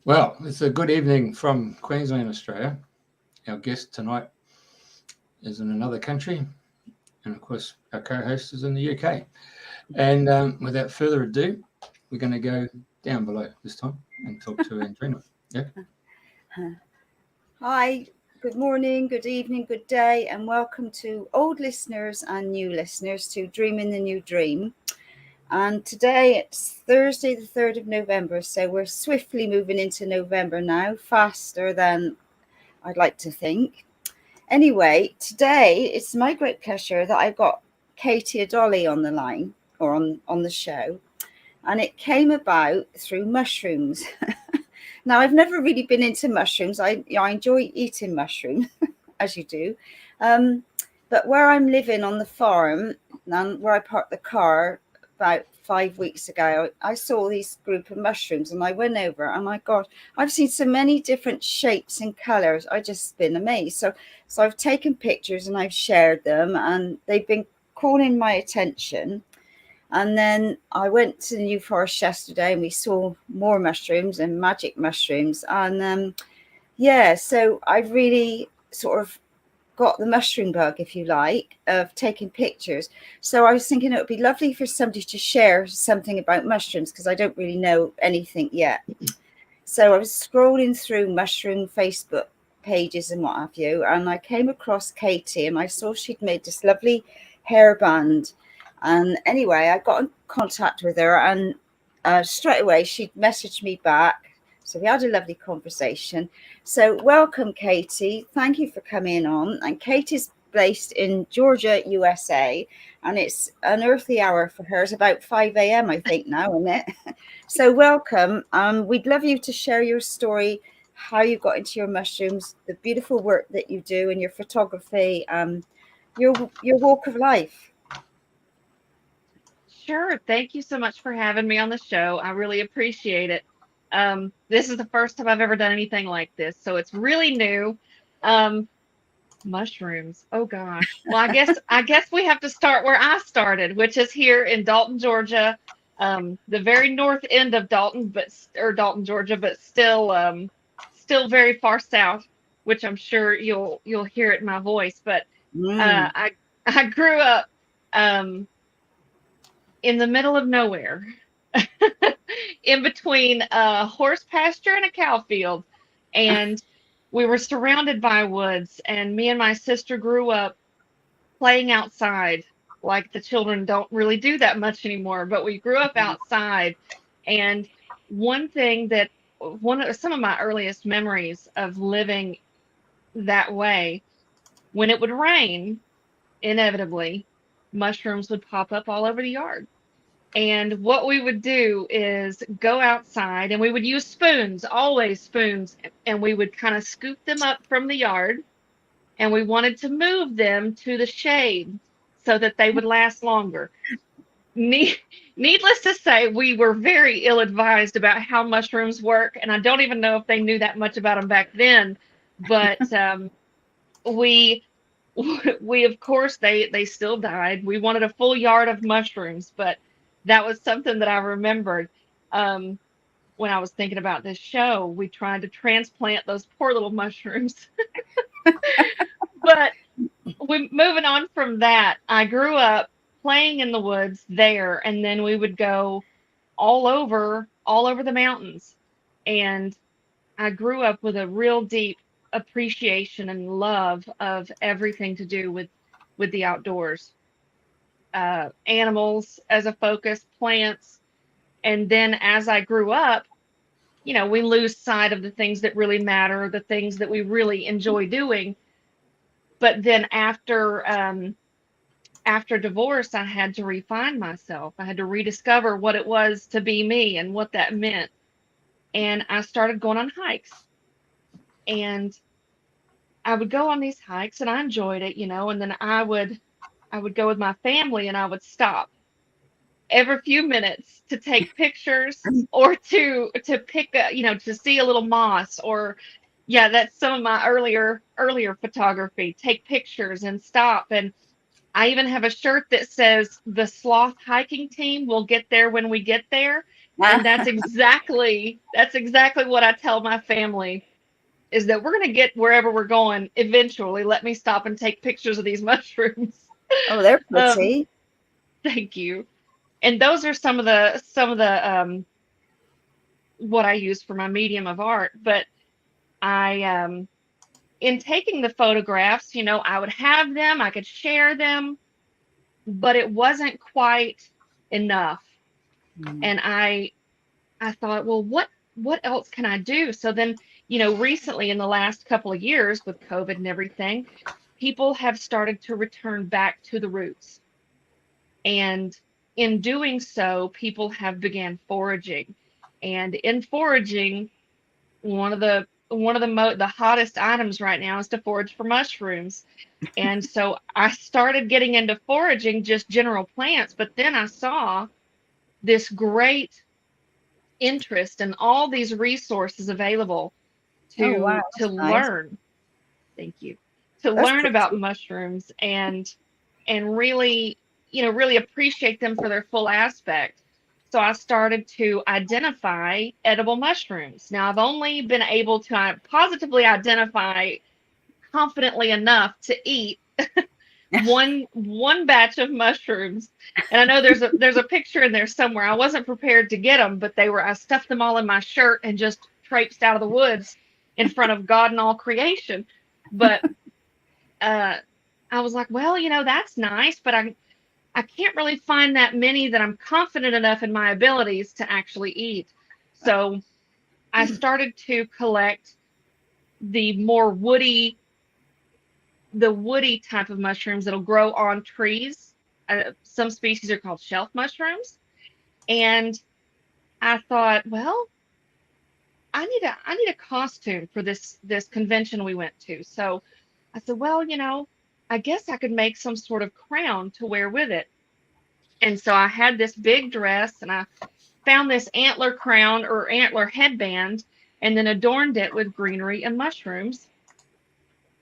Well, it's a good evening from Queensland, Australia. Our guest tonight is in another country, and of course, our co host is in the UK. And without further ado, we're going to go down below this time and talk to Andrena. Yeah. Hi, good morning, good evening, good day, and welcome to old listeners and new listeners to Dreaming the New Dream. And today it's Thursday, the 3rd of November, so we're swiftly moving into November now, faster than I'd like to think. Anyway, today it's my great pleasure that I've got Katie Adali on the line or on the show, and it came about through mushrooms. Now, I've never really been into mushrooms. I enjoy eating mushrooms, as you do. Um, but where I'm living on the farm, and where I parked the car about 5 weeks ago, I saw this group of mushrooms and I went over and my God, I've seen so many different shapes and colours. I just been amazed. So I've taken pictures and I've shared them and they've been calling my attention. And then I went to the New Forest yesterday and we saw more mushrooms and magic mushrooms. And so I've really sort of got the mushroom bug, if you like, of taking pictures. So I was thinking it would be lovely for somebody to share something about mushrooms because I don't really know anything yet. So I was scrolling through mushroom Facebook pages and what have you, and I came across Katie and I saw she'd made this lovely hairband. And anyway, I got in contact with her and straight away she messaged me back. So we had a lovely conversation. So welcome, Katie. Thank you for coming on. And Katie's based in Georgia, USA. And it's an earthly hour for her. It's about 5 a.m., I think now, isn't it? So welcome. We'd love you to share your story, how you got into your mushrooms, the beautiful work that you do and your photography, your walk of life. Sure. Thank you so much for having me on the show. I really appreciate it. This is the first time I've ever done anything like this, so it's really new. Um, Mushrooms. Oh gosh. Well, I guess we have to start where I started, which is here in Dalton, Georgia, the very north end of Dalton, or Dalton, Georgia, but still very far south, which I'm sure you'll hear it in my voice. But Mm. I grew up um, in the middle of nowhere, in between a horse pasture and a cow field. And we were surrounded by woods. And me and my sister grew up playing outside. Like the children don't really do that much anymore, but we grew up outside. And one thing that one of some of my earliest memories of living that way, when it would rain, inevitably, mushrooms would pop up all over the yard. And what we would do is go outside and we would use spoons, always spoons, and we would kind of scoop them up from the yard. And we wanted to move them to the shade so that they would last longer. Ne- Needless to say, we were very ill advised about how mushrooms work. And I don't even know if they knew that much about them back then. But we we of course they still died. We wanted a full yard of mushrooms, but that was something that I remembered. Um, when I was thinking about this show, we tried to transplant those poor little mushrooms. But moving on from that, I grew up playing in the woods there, and then we would go all over the mountains. And I grew up with a real deep appreciation and love of everything to do with the outdoors. Animals as a focus, plants, and then as I grew up, we lose sight of the things that really matter, the things that we really enjoy doing. But then after divorce, I had to refine myself. I had to rediscover what it was to be me and what that meant. And I started going on hikes. And I would go on these hikes and I enjoyed it, and then I would go with my family and I would stop every few minutes to take pictures or to pick a, to see a little moss, or yeah, that's some of my earlier photography. Take pictures and stop. And I even have a shirt that says the sloth hiking team will get there when we get there. And that's exactly what I tell my family, is that we're going to get wherever we're going eventually. Let me stop and take pictures of these mushrooms. Oh, they're pretty. Thank you. And those are some of the what I use for my medium of art. But I in taking the photographs, I would have them, I could share them, but it wasn't quite enough. And I thought, well, what else can I do? So then, recently in the last couple of years with COVID and everything, people have started to return back to the roots. And in doing so, people have began foraging. And in foraging, one of the hottest items right now is to forage for mushrooms. And so I started getting into foraging, just general plants, but then I saw this great interest in all these resources available Oh, wow, to that's nice. learn. Thank you. To That's learn about pretty. mushrooms and really, really appreciate them for their full aspect. So I started to identify edible mushrooms. Now I've only been able to positively identify confidently enough to eat one batch of mushrooms. And I know there's a picture in there somewhere. I wasn't prepared to get them, but I stuffed them all in my shirt and just traipsed out of the woods in front of God and all creation. But I was like, well, that's nice, but I can't really find that many that I'm confident enough in my abilities to actually eat. So I started to collect the more woody type of mushrooms that'll grow on trees. Some species are called shelf mushrooms. And I thought, well, I need a costume for this convention we went to. So I said, well, I guess I could make some sort of crown to wear with it. And so I had this big dress, and I found this antler crown or antler headband, and then adorned it with greenery and mushrooms.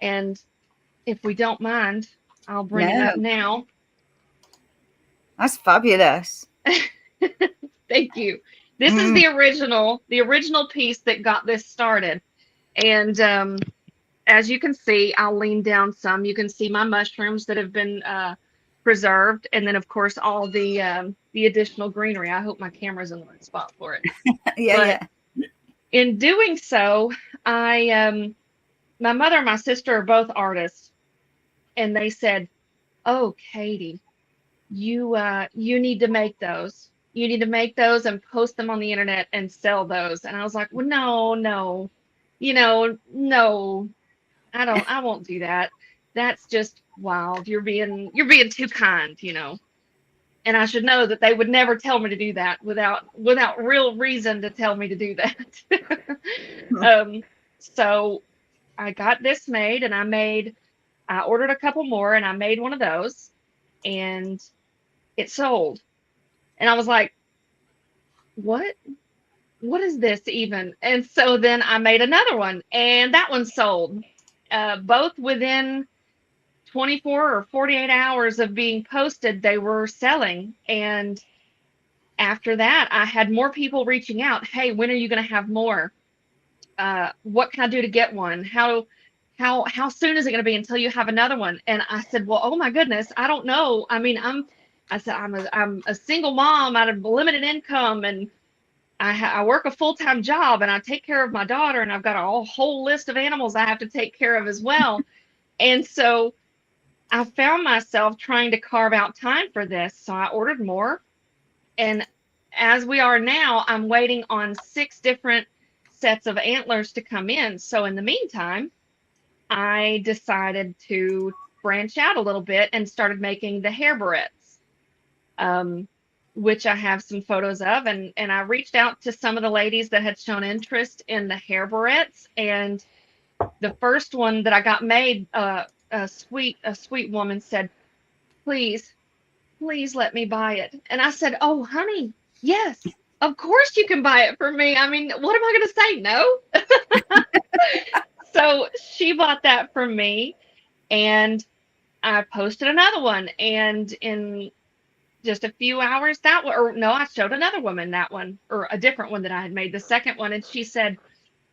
And if we don't mind, I'll bring it up No, now. that's fabulous. Thank you. This is the original piece that got this started. And as you can see, I'll lean down some. You can see my mushrooms that have been preserved, and then of course all the additional greenery. I hope my camera's in the right spot for it. Yeah. In doing so, my mother and my sister are both artists, and they said, "Oh, Katie, you need to make those. You need to make those and post them on the internet and sell those." And I was like, well, no, no, I won't do that. That's just wild. You're being too kind, And I should know that they would never tell me to do that without real reason to tell me to do that. So I got this made, and I ordered a couple more, and I made one of those, and it sold. And I was like, what is this even? And so then I made another one, and that one sold. Both within 24 or 48 hours of being posted, they were selling. And after that, I had more people reaching out. Hey, when are you going to have more? What can I do to get one? How soon is it going to be until you have another one? And I said, well, oh my goodness, I don't know. I mean, I'm a single mom out of limited income, and I work a full-time job, and I take care of my daughter, and I've got a whole list of animals I have to take care of as well. And so I found myself trying to carve out time for this. So I ordered more. And as we are now, I'm waiting on 6 different sets of antlers to come in. So in the meantime, I decided to branch out a little bit and started making the hair barrettes, which I have some photos of. And I reached out to some of the ladies that had shown interest in the hair barrettes. And the first one that I got made, a sweet woman said, please let me buy it. And I said, oh, honey, yes, of course you can buy it for me. I mean, what am I going to say? No. So she bought that from me, and I posted another one. And in just a few hours. That one, or no, I showed another woman that one, or a different one that I had made, the second one, and she said,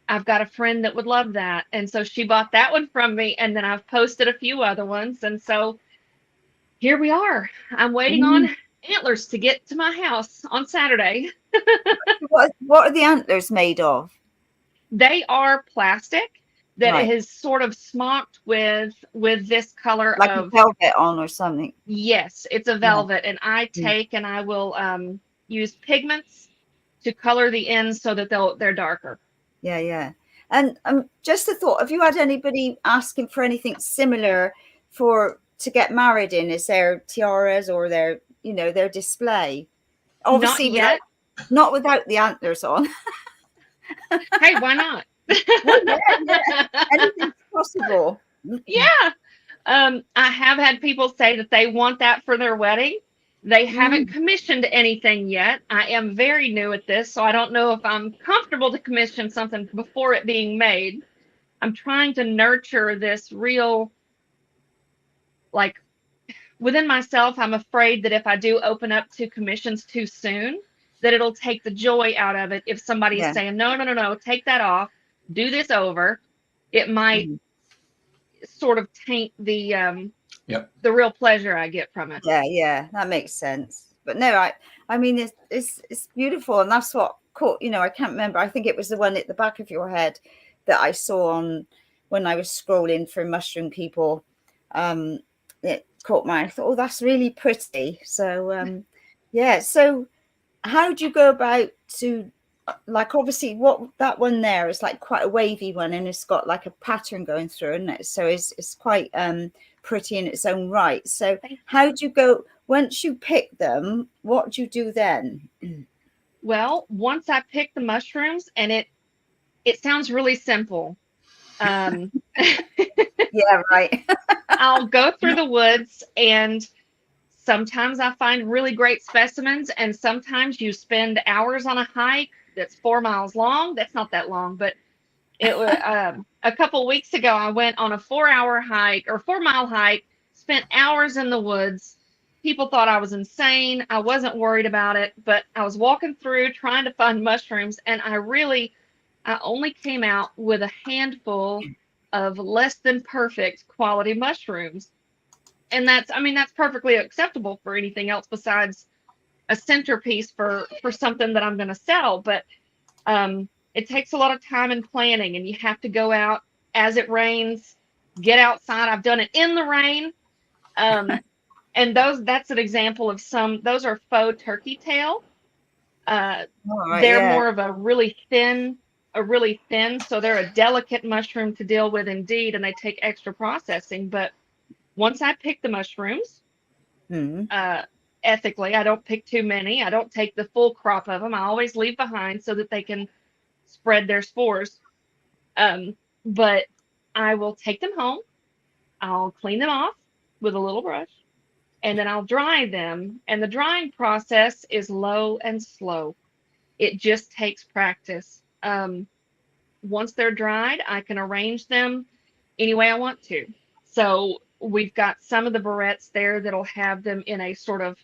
I've got a friend that would love that. And so she bought that one from me, and then I've posted a few other ones. And so here we are. I'm waiting on antlers to get to my house on Saturday. What are the antlers made of? They are plastic that Right. is sort of smocked with this color Like of a velvet on or something. yes, it's a velvet, and I take and I will use pigments to color the ends so that they're darker. Yeah. And just a thought, have you had anybody asking for anything similar to get married in? Is there tiaras or their display? Obviously, Not yet. Not without the antlers on. Hey, why not? Well, yeah. Anything's possible. Yeah. I have had people say that they want that for their wedding. They haven't commissioned anything yet. I am very new at this, so I don't know if I'm comfortable to commission something before it being made. I'm trying to nurture this real, like, within myself. I'm afraid that if I do open up to commissions too soon, that it'll take the joy out of it. If somebody is saying, no, take that off, do this over, it might sort of taint the real pleasure I get from it. Yeah, that makes sense. But no, I mean it's beautiful, and that's what caught, I can't remember, I think it was the one at the back of your head that I saw on when I was scrolling for mushroom people. It caught my eye. I thought, oh, that's really pretty. So so how do you go about to, like, obviously what that one there is like quite a wavy one, and it's got like a pattern going through, isn't it? So it's quite pretty in its own right. So how do you go once you pick them? What do you do then? Well, once I pick the mushrooms, and it sounds really simple. Yeah, right. I'll go through the woods, and sometimes I find really great specimens, and sometimes you spend hours on a hike that's 4 miles long. That's not that long, but it was a couple of weeks ago, I went on a 4-hour hike or 4-mile hike, spent hours in the woods. People thought I was insane. I wasn't worried about it, but I was walking through trying to find mushrooms, and I only came out with a handful of less than perfect quality mushrooms. And that's perfectly acceptable for anything else besides a centerpiece for something that I'm going to sell. But it takes a lot of time and planning, and you have to go out as it rains, get outside. I've done it in the rain. And that's an example of those are faux turkey tail. They're more of a really thin, so they're a delicate mushroom to deal with indeed, and they take extra processing. But once I pick the mushrooms, ethically, I don't pick too many. I don't take the full crop of them. I always leave behind so that they can spread their spores. But I will take them home. I'll clean them off with a little brush, and then I'll dry them. And the drying process is low and slow. It just takes practice. Once they're dried, I can arrange them any way I want to. So we've got some of the barrettes there that'll have them in a sort of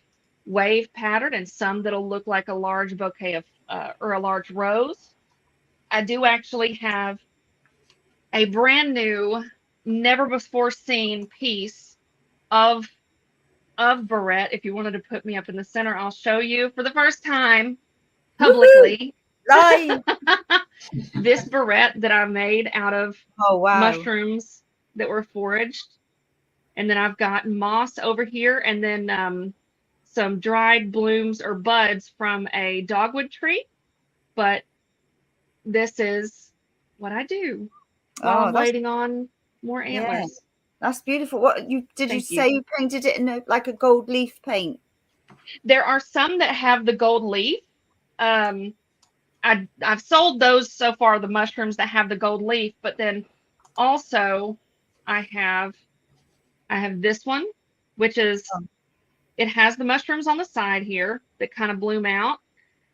wave pattern, and some that'll look like a large bouquet of or a large rose. I do actually have a brand new, never before seen piece of barrette. If you wanted to put me up in the center, I'll show you for the first time publicly. This barrette that I made out of mushrooms that were foraged. And then I've got moss over here, and then some dried blooms or buds from a dogwood tree. But this is what I do while I'm waiting on more antlers. Yeah, that's beautiful. What did you say you painted it in like a gold leaf paint? There are some that have the gold leaf. I've sold those so far, the mushrooms that have the gold leaf, but then also I have this one, which is it has the mushrooms on the side here that kind of bloom out,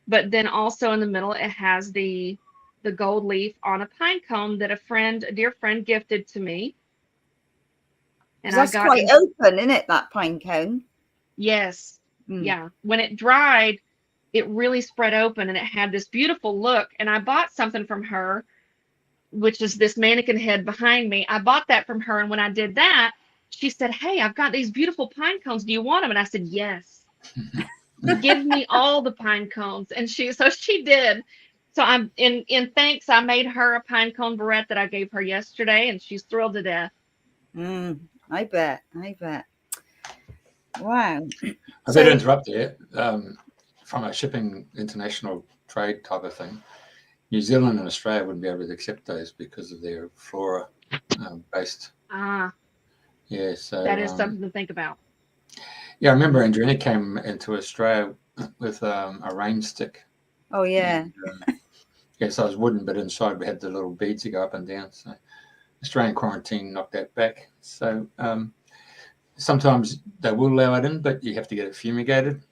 but then also in the middle it has the gold leaf on a pine cone that a dear friend gifted to me. And that's quite open, isn't it, that pine cone? Yes. Yeah. When it dried, it really spread open and it had this beautiful look. And I bought something from her, which is this mannequin head behind me. I bought that from her. And when I did that, she said, "Hey, I've got these beautiful pine cones. Do you want them?" And I said, "Yes." Give me all the pine cones. And she did. So I'm in thanks, I made her a pine cone barrette that I gave her yesterday, and she's thrilled to death. I bet. Wow. I better interrupt there. From a shipping international trade type of thing, New Zealand and Australia wouldn't be able to accept those because of their flora based. Yeah, so that is something to think about. Yeah, I remember Andrena came into Australia with a rain stick. Oh yeah. And, so it was wooden, but inside we had the little beads that go up and down. So Australian quarantine knocked that back. So sometimes they will allow it in, but you have to get it fumigated.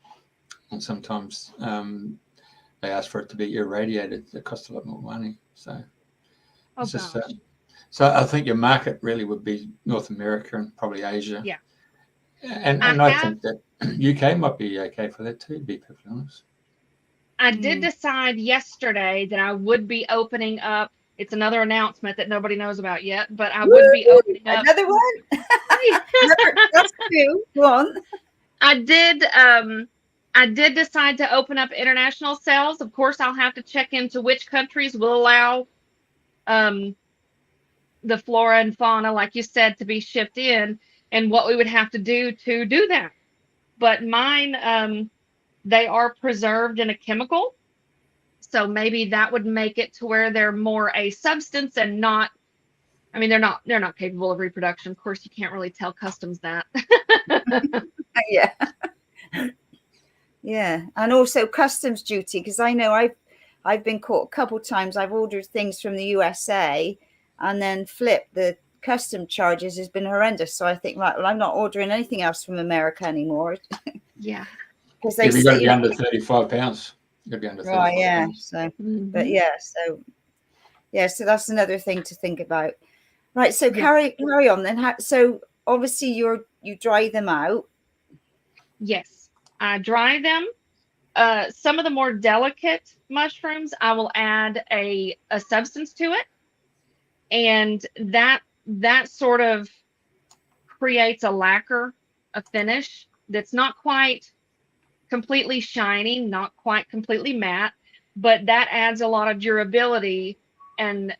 And sometimes they ask for it to be irradiated. It costs a lot more money. So it's just so I think your market really would be North America and probably Asia. Yeah. And I think that UK might be okay for that too, to be perfectly honest. I did decide yesterday that I would be opening up. It's another announcement that nobody knows about yet, but I would be opening up another one. That's two. Go on. I did decide to open up international sales. Of course, I'll have to check into which countries will allow the flora and fauna, like you said, to be shipped in, and what we would have to do that. But mine, they are preserved in a chemical, so maybe that would make it to where they're more a substance and not. I mean, they're not capable of reproduction. Of course, you can't really tell customs that. Yeah. Yeah, and also customs duty, because I know I've been caught a couple times. I've ordered things from the USA and then flipped. The custom charges has been horrendous. So I think, right, well, I'm not ordering anything else from America anymore. Yeah. Because they you've got to be under £35. You've got to be under 35 right, yeah. pounds. So, but yeah, so that's another thing to think about. Right, so carry on then. So obviously you dry them out. Yes, I dry them. Some of the more delicate mushrooms, I will add a substance to it, and that sort of creates a lacquer, a finish that's not quite completely shiny, not quite completely matte, but that adds a lot of durability and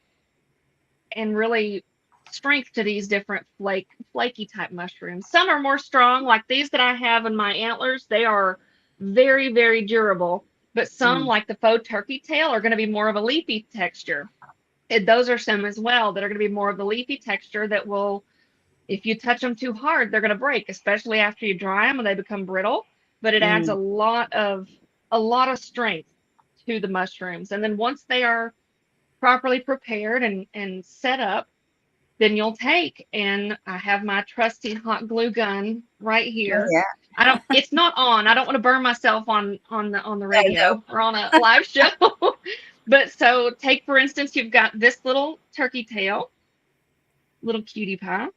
really strength to these different flaky type mushrooms. Some are more strong, like these that I have in my antlers. They are very, very durable, but some like the faux turkey tail are going to be more of a leafy texture. And those are some as well that are going to be more of the leafy texture that will, if you touch them too hard, they're going to break, especially after you dry them and they become brittle. But it adds a lot of strength to the mushrooms. And then once they are properly prepared and set up, then you'll take, and I have my trusty hot glue gun right here. Oh, yeah. It's not on. I don't want to burn myself on the radio or on a live show. But so take, for instance, you've got this little turkey tail, little cutie pie,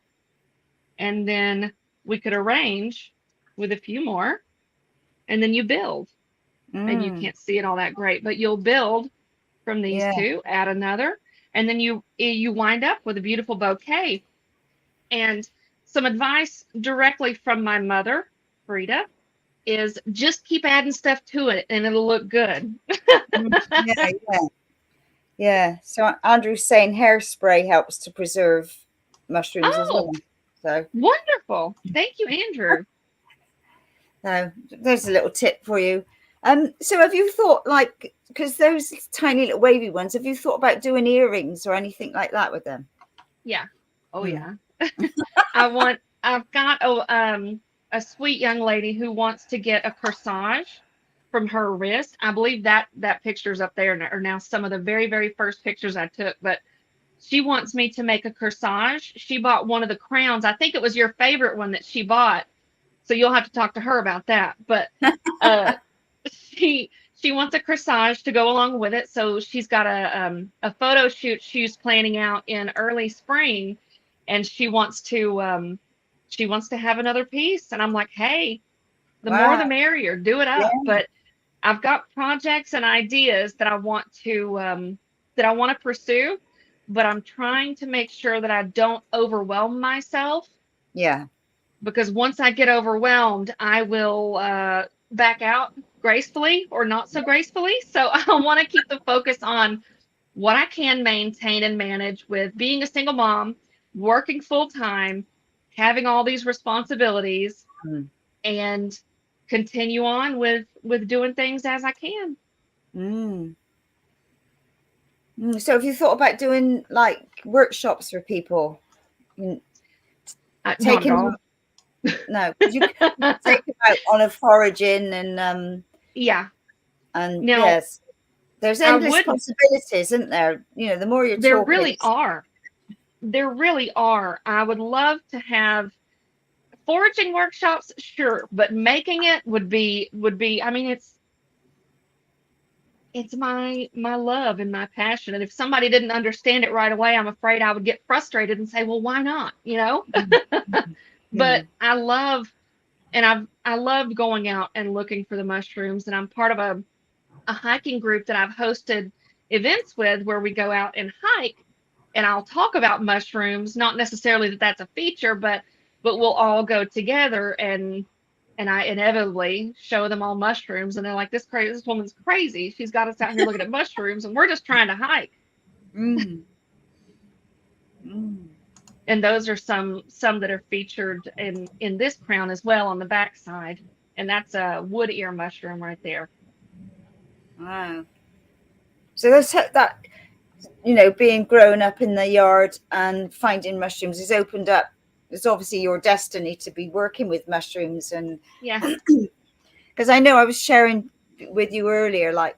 and then we could arrange with a few more, and then you build. And you can't see it all that great, but you'll build from these two, add another, and then you wind up with a beautiful bouquet. And some advice directly from my mother, Frida, is just keep adding stuff to it and it'll look good. Yeah. So Andrew's saying hairspray helps to preserve mushrooms as well. So wonderful. Thank you, Andrew. So there's a little tip for you. So have you thought, like, because those tiny little wavy ones, have you thought about doing earrings or anything like that with them? Yeah. Oh yeah. I've got a sweet young lady who wants to get a corsage from her wrist. I believe that picture's up there, or now some of the very, very first pictures I took, but she wants me to make a corsage. She bought one of the crowns. I think it was your favorite one that she bought. So you'll have to talk to her about that. But she wants a corsage to go along with it. So she's got a photo shoot she's planning out in early spring, and she wants to have another piece. And I'm like, hey, The Wow. more the merrier. Do it up. Yeah. But I've got projects and ideas that I want to pursue, but I'm trying to make sure that I don't overwhelm myself, Yeah. because once I get overwhelmed, I will back out gracefully or not so gracefully. So I want to keep the focus on what I can maintain and manage with being a single mom, working full time, having all these responsibilities, Mm. and continue on with doing things as I can. Mm. So have you thought about doing like workshops for people? Not at Taking all. No, you can take them out on a foraging and Yeah. and Now, yes, there's I endless would. possibilities, isn't there? You know, the more you're There talking, really are. There really are. I would love to have foraging workshops, sure, but making it would be. I mean, it's my love and my passion. And if somebody didn't understand it right away, I'm afraid I would get frustrated and say, well, why not? You know? But I love, and I loved going out and looking for the mushrooms. And I'm part of a hiking group that I've hosted events with, where we go out and hike, and I'll talk about mushrooms, not necessarily that that's a feature, but we'll all go together, and I inevitably show them all mushrooms, and they're like, this woman's crazy. She's got us out here looking at mushrooms, and we're just trying to hike. Mm. Mm. And those are some that are featured in this crown as well on the back side, and that's a wood ear mushroom right there. Wow. So that, you know, being grown up in the yard and finding mushrooms has opened up. It's obviously your destiny to be working with mushrooms. And Yeah. because I know I was sharing with you earlier, like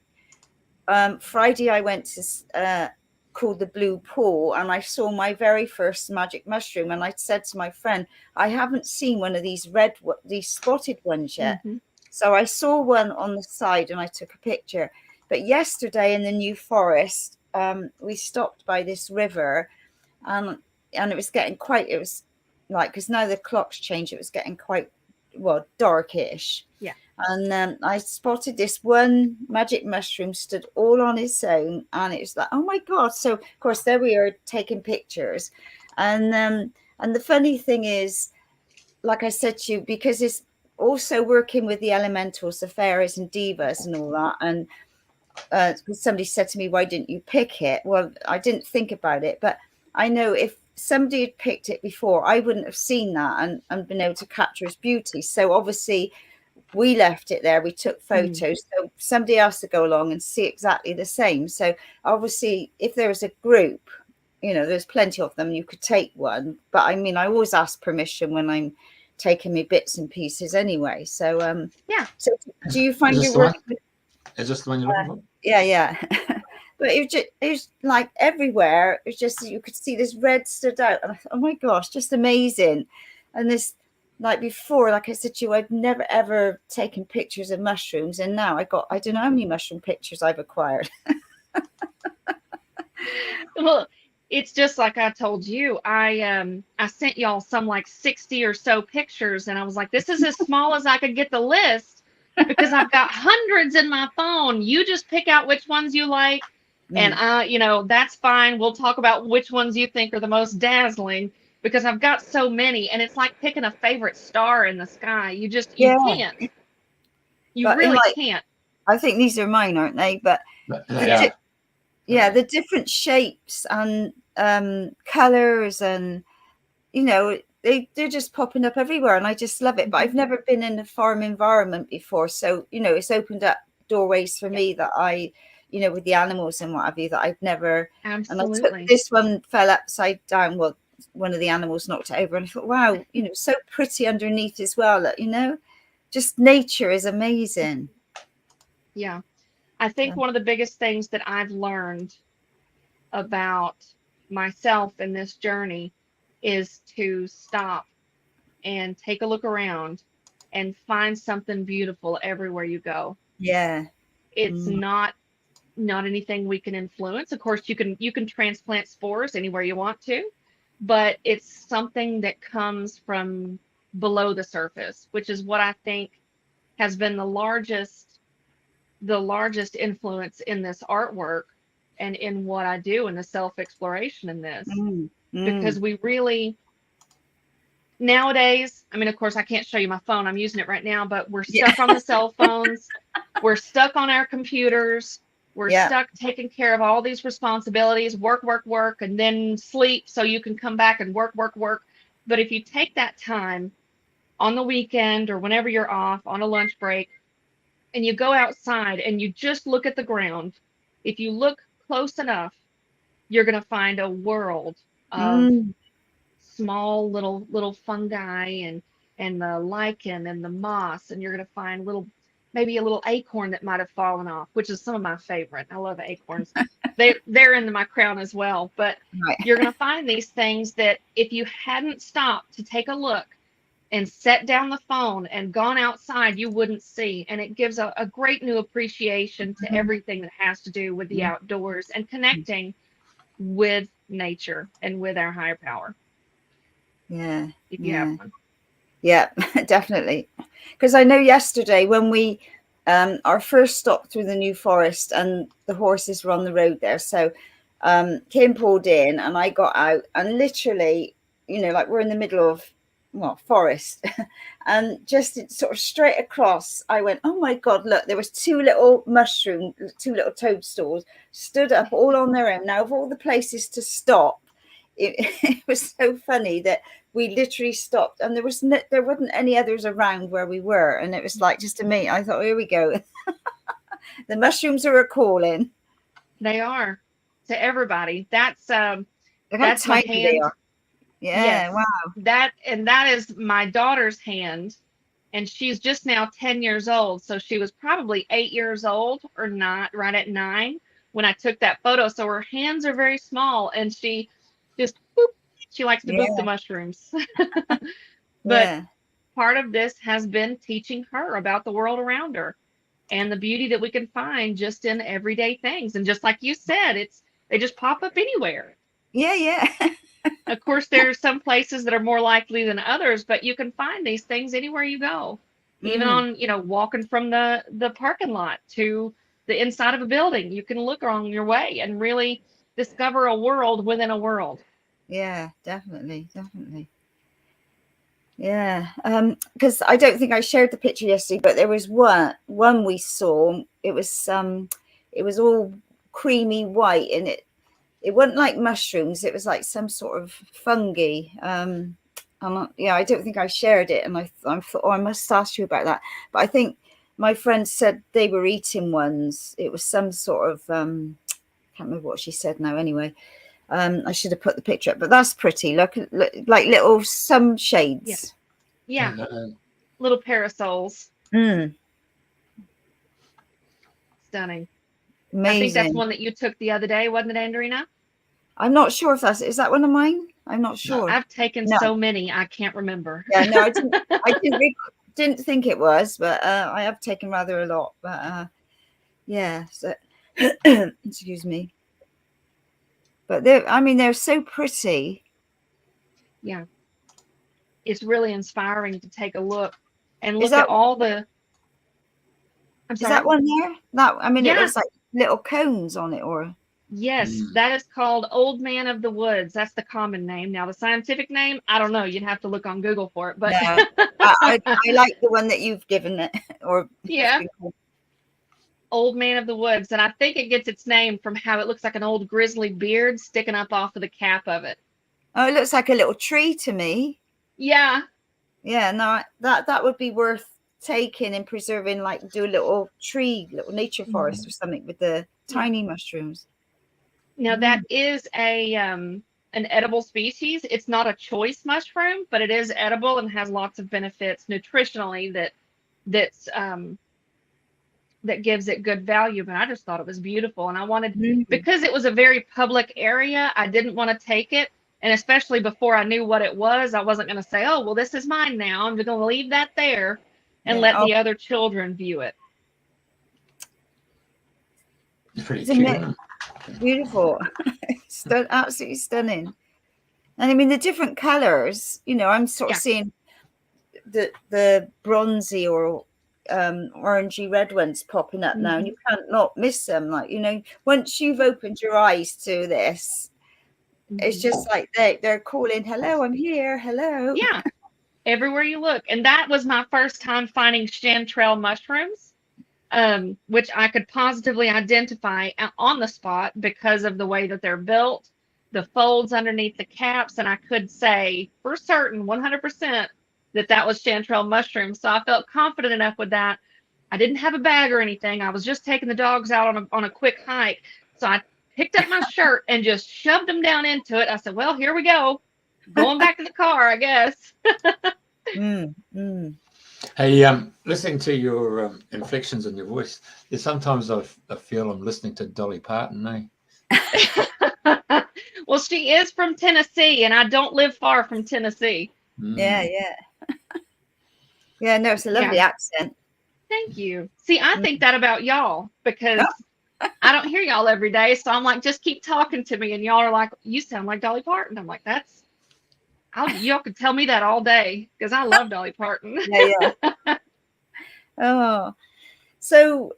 Friday I went to called the Blue Pool, and I saw my very first magic mushroom, and I said to my friend, I haven't seen one of these these spotted ones yet. Mm-hmm. So I saw one on the side and I took a picture. But yesterday in the New Forest, we stopped by this river, and it was getting it was like, because now the clock's changed, it was getting quite, well, darkish. Yeah. And I spotted this one magic mushroom stood all on its own, and it was like, oh my God. So of course there we are taking pictures. And the funny thing is, like I said to you, because it's also working with the elementals, the fairies and divas and all that. And somebody said to me, why didn't you pick it? Well, I didn't think about it, but I know if somebody had picked it before, I wouldn't have seen that and been able to capture its beauty. So obviously we left it there, we took photos, so somebody else to go along and see exactly the same. So obviously if there was a group, you know, there's plenty of them, you could take one. But I mean, I always ask permission when I'm taking me bits and pieces anyway. So Yeah. So do you find Is your this work? Is this the one you're looking for? Yeah. But it was like everywhere. It was just, you could see this red stood out. And I thought, oh my gosh, just amazing. And this, like before, like I said to you, I'd never ever taken pictures of mushrooms. And now I don't know how many mushroom pictures I've acquired. Well, it's just like I told you. I sent y'all some like 60 or so pictures, and I was like, this is as small as I could get the list, because I've got hundreds in my phone. You just pick out which ones you like, and you know, that's fine. We'll talk about which ones you think are the most dazzling, because I've got so many, and it's like picking a favorite star in the sky. You can't. You But really can't. I think these are mine, aren't they? But Yeah. the different shapes and colors, and you know, they're just popping up everywhere, and I just love it. But I've never been in a farm environment before, so you know, it's opened up doorways for me that I, you know, with the animals and what have you, that I've never. Absolutely. And I took this one, fell upside down. Well, one of the animals knocked it over, and I thought, wow, you know, so pretty underneath as well. You know, just nature is amazing. Yeah. I think one of the biggest things that I've learned about myself in this journey is to stop and take a look around and find something beautiful everywhere you go. Yeah. It's not anything we can influence. Of course, you can transplant spores anywhere you want to, but it's something that comes from below the surface, which is what I think has been the largest influence in this artwork and in what I do in the self-exploration in this. Because we really, nowadays, I mean, of course, I can't show you my phone. I'm using it right now, but we're stuck on the cell phones. We're stuck on our computers. We're stuck taking care of all these responsibilities, work, and then sleep so you can come back and work. But if you take that time on the weekend or whenever you're off on a lunch break and you go outside and you just look at the ground, if you look close enough, you're going to find a world of small little fungi and the lichen and the moss, and you're going to find maybe a little acorn that might have fallen off, which is some of my favorite. I love acorns. They're in my crown as well. But you're going to find these things that if you hadn't stopped to take a look and set down the phone and gone outside, you wouldn't see. And it gives a great new appreciation to everything that has to do with the outdoors and connecting with nature and with our higher power. Yeah. If you have one. Yeah, definitely. Because I know yesterday when we our first stop through the New Forest and the horses were on the road there. So Kim pulled in and I got out and literally, like we're in the middle of forest and just sort of straight across I went, oh my God, look, there was two little toadstools stood up all on their own. Now of all the places to stop, it was so funny that we literally stopped and there wasn't any others around where we were, and it was like just to me. I thought, here we go. The mushrooms are calling. They are to everybody. That's how that's my tiny hand. they are. Yeah, yes, wow. That is my daughter's hand, and she's just now 10 years old. So she was probably 8 years old or not, right at 9 when I took that photo. So her hands are very small, and she just boop. She likes to boop the mushrooms. But part of this has been teaching her about the world around her and the beauty that we can find just in everyday things. And just like you said, they just pop up anywhere. Yeah. Of course, there are some places that are more likely than others, but you can find these things anywhere you go. Even on, walking from the parking lot to the inside of a building, you can look on your way and really discover a world within a world. Yeah, definitely. Yeah, because I don't think I shared the picture yesterday, but there was one we saw. It was all creamy white, and it wasn't like mushrooms. It was like some sort of fungi. I don't think I shared it, and I thought, oh, I must ask you about that. But I think my friend said they were eating ones. It was some sort of can't remember what she said now. Anyway. I should have put the picture up, but that's pretty. Look like little some shades. Yeah. Little parasols. Stunning. Amazing. I think that's one that you took the other day, wasn't it, Andrena? I'm not sure if is that one of mine? I'm not sure. I've taken so many, I can't remember. Yeah, no, I didn't think it was, but I have taken rather a lot. But yeah, so excuse me. But they're so pretty. Yeah. It's really inspiring to take a look and look at all the. I'm sorry. Is that one there? It looks like little cones on it, or. Yes, that is called Old Man of the Woods. That's the common name. Now, the scientific name, I don't know. You'd have to look on Google for it. But no, I like the one that you've given it. Or Old Man of the Woods. And I think it gets its name from how it looks like an old grizzly beard sticking up off of the cap of it. Oh, it looks like a little tree to me. Yeah. Yeah, no, that would be worth taking and preserving, like do a little nature forest or something with the tiny mushrooms. Now that is an edible species. It's not a choice mushroom, but it is edible and has lots of benefits nutritionally that gives it good value. But I just thought it was beautiful, and I wanted because it was a very public area, I didn't want to take it, and especially before I knew what it was, I wasn't going to say, oh well, this is mine now. I'm going to leave that there and let the other children view it. It's pretty cute. Beautiful. Absolutely stunning. And I mean the different colors, I'm sort of seeing the bronzy or orangey red ones popping up now, and you Mm-hmm. can't not miss them. Like, you know, once you've opened your eyes to this, it's just like they're calling, hello, I'm here, hello. Yeah, everywhere you look. And that was my first time finding chanterelle mushrooms, which I could positively identify on the spot because of the way that they're built, the folds underneath the caps, and I could say for certain 100% that that was chanterelle mushroom. So I felt confident enough with that. I didn't have a bag or anything. I was just taking the dogs out on a quick hike. So I picked up my shirt and just shoved them down into it. I said, well, here we go. Going back to the car, I guess. Hey, listening to your inflections in your voice, there's sometimes I feel I'm listening to Dolly Parton, eh? Well, she is from Tennessee, and I don't live far from Tennessee. Yeah. Yeah, no, it's a lovely accent. Thank you. See, I think that about y'all because I don't hear y'all every day. So I'm like, just keep talking to me. And y'all are like, you sound like Dolly Parton. I'm like, y'all could tell me that all day because I love Dolly Parton. Yeah. Oh, so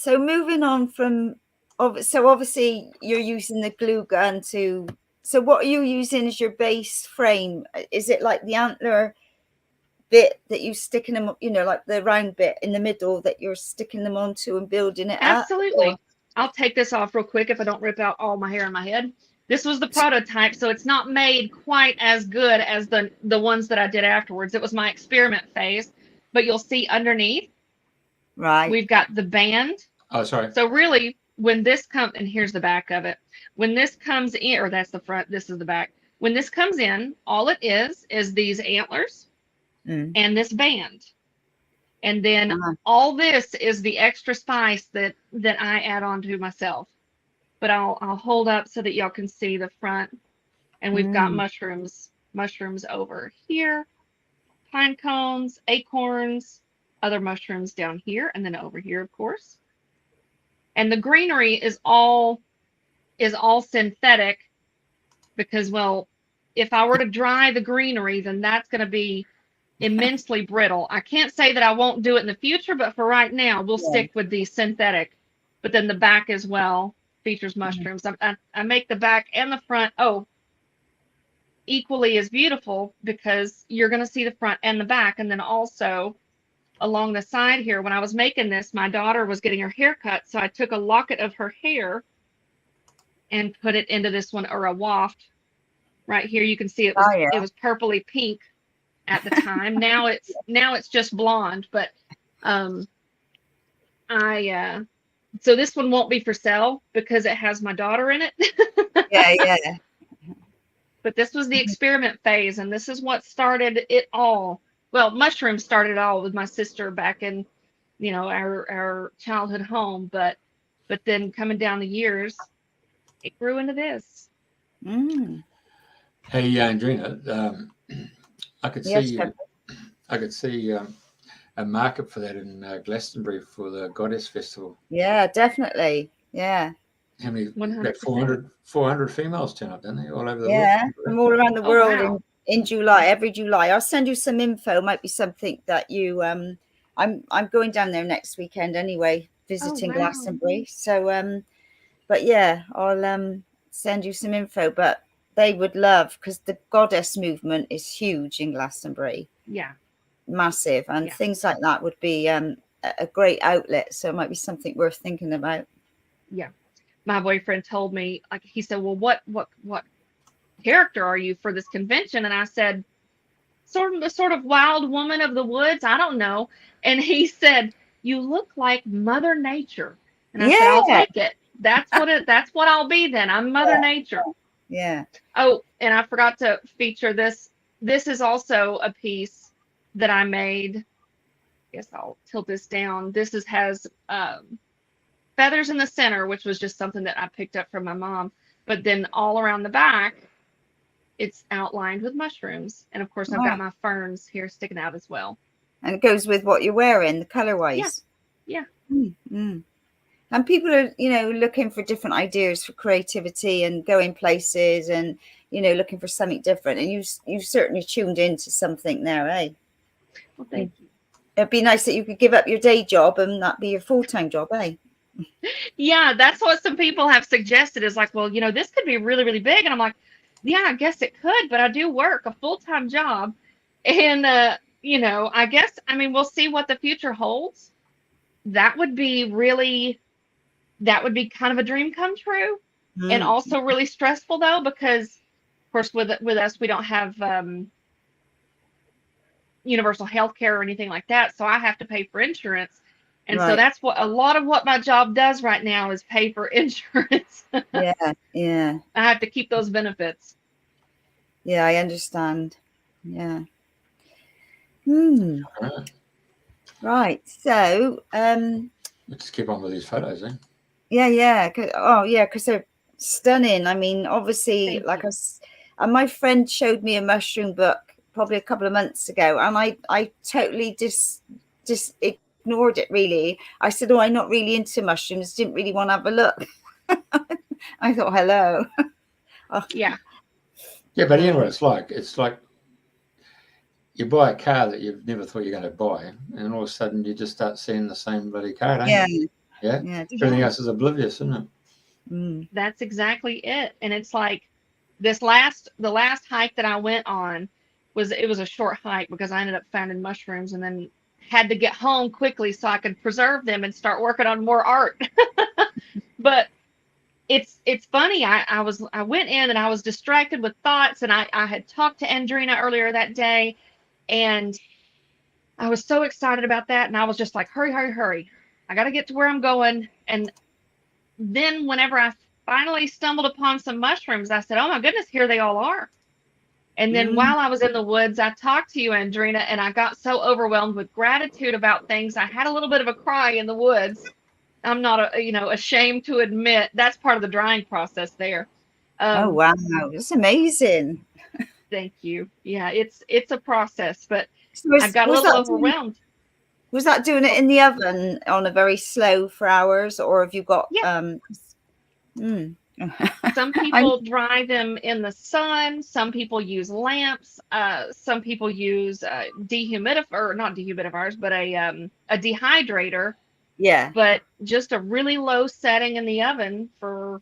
moving on from, so obviously you're using the glue gun to, so what are you using as your base frame? Is it like the antler bit that you sticking them, you know, like the round bit in the middle that you're sticking them onto and building it up? Absolutely. I'll take this off real quick if I don't rip out all my hair in my head. This was the prototype, so it's not made quite as good as the ones that I did afterwards. It was my experiment phase, but you'll see underneath, right, we've got the band. Oh, sorry. So really, when this comes, and here's the back of it. When this comes in, or that's the front, this is the back. When this comes in, all it is these antlers and this band. And then all this is the extra spice that I add on to myself. But I'll hold up so that y'all can see the front. And we've got mushrooms over here, pine cones, acorns, other mushrooms down here, and then over here, of course. And the greenery is all synthetic because, well, if I were to dry the greenery, then that's going to be immensely brittle. I can't say that I won't do it in the future, but for right now, we'll stick with the synthetic. But then the back as well features mushrooms. I make the back and the front equally as beautiful because you're going to see the front and the back. And then also along the side here, when I was making this, my daughter was getting her hair cut, so I took a locket of her hair and put it into this one, or a waft. Right here you can see it was purpley pink at the time. Now it's just blonde, but so this one won't be for sale because it has my daughter in it. Yeah. But this was the experiment phase, and this is what started it all. Well, mushrooms started it all with my sister back in, you know, our childhood home, but then coming down the years, it grew into this. Hey, Andrena, I could see a market for that in Glastonbury for the Goddess Festival. Yeah, definitely. Yeah. How many? 100%. 400 females turn up, don't they? All over the world. Yeah, from all around the world in July, every July. I'll send you some info. Might be something that you I'm going down there next weekend anyway, visiting Glastonbury. So but yeah, I'll send you some info. But they would love, because the goddess movement is huge in Glastonbury. Yeah. Massive. And things like that would be a great outlet. So it might be something worth thinking about. Yeah. My boyfriend told me, like, he said, well, what character are you for this convention? And I said, sort of wild woman of the woods. I don't know. And he said, you look like Mother Nature. And I said, I'll take it. That's what I'll be then. I'm Mother Nature. Yeah. Oh, and I forgot to feature this. This is also a piece that I made. I guess I'll tilt this down. This has feathers in the center, which was just something that I picked up from my mom. But then all around the back, it's outlined with mushrooms. And of course, I've got my ferns here sticking out as well. And it goes with what you're wearing, the color-wise. Yeah. And people are, you know, looking for different ideas for creativity and going places and, you know, looking for something different. And you've certainly tuned into something there, eh? Well, thank you. it'd be nice that you could give up your day job and that be your full-time job, eh? Yeah, that's what some people have suggested is like, well, this could be really, really big. And I'm like, yeah, I guess it could, but I do work a full-time job. And, I guess, we'll see what the future holds. That would be kind of a dream come true. And also really stressful though, because of course with us, we don't have universal health care or anything like that. So I have to pay for insurance. And so that's what a lot of what my job does right now is pay for insurance. Yeah. I have to keep those benefits. Yeah, I understand. Yeah. Right. So, let's keep on with these photos, eh? Yeah. Oh, yeah, because they're stunning. Obviously, and my friend showed me a mushroom book probably a couple of months ago, and I totally just ignored it. Really, I said, "Oh, I'm not really into mushrooms. Didn't really want to have a look." I thought, "Hello." Yeah. Yeah, but you know what it's like? It's like you buy a car that you've never thought you're going to buy, and all of a sudden you just start seeing the same bloody car, don't you? Yeah. Everything else is oblivious, isn't it? That's exactly it. And it's like the last hike that I went on was a short hike because I ended up finding mushrooms and then had to get home quickly so I could preserve them and start working on more art. But it's funny. I went in and I was distracted with thoughts, and I had talked to Andrena earlier that day, and I was so excited about that, and I was just like, hurry. I got to get to where I'm going. And then whenever I finally stumbled upon some mushrooms, I said, oh my goodness, here they all are. And then while I was in the woods, I talked to you, Andrena, and I got so overwhelmed with gratitude about things. I had a little bit of a cry in the woods. I'm not, ashamed to admit that's part of the drying process there. Oh, wow. It's amazing. Thank you. Yeah, it's a process, but So I got a little overwhelmed. Was that doing it in the oven on a very slow for hours, or have you got? Yeah. Some people dry them in the sun. Some people use lamps. Some people use not dehumidifiers, but a dehydrator. Yeah. But just a really low setting in the oven for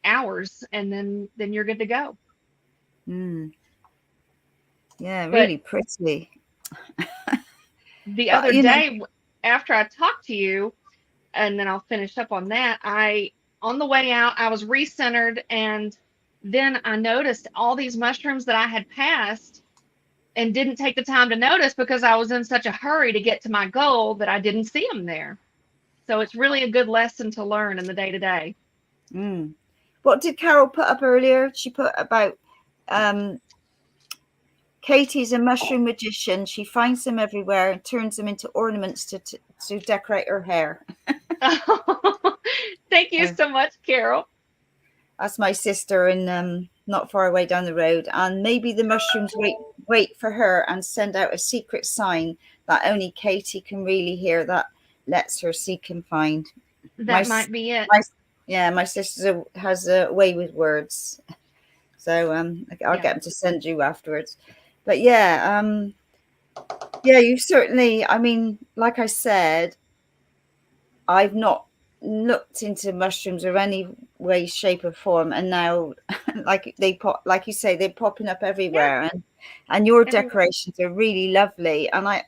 hours, and then you're good to go. Yeah, really pretty. The other day, after I talked to you, and then I'll finish up on that, on the way out, I was recentered, and then I noticed all these mushrooms that I had passed and didn't take the time to notice because I was in such a hurry to get to my goal that I didn't see them there. So it's really a good lesson to learn in the day-to-day. What did Carol put up earlier? She put about Katie's a mushroom magician. She finds them everywhere and turns them into ornaments to decorate her hair. Thank you so much, Carol. That's my sister, and not far away down the road. And maybe the mushrooms wait for her and send out a secret sign that only Katie can really hear, that lets her seek and find. That might be it. My sister has a way with words, so I'll get them to send you afterwards. But you certainly. Like I said, I've not looked into mushrooms or any way, shape, or form, and now, like you say, they're popping up everywhere, and your decorations are really lovely. And I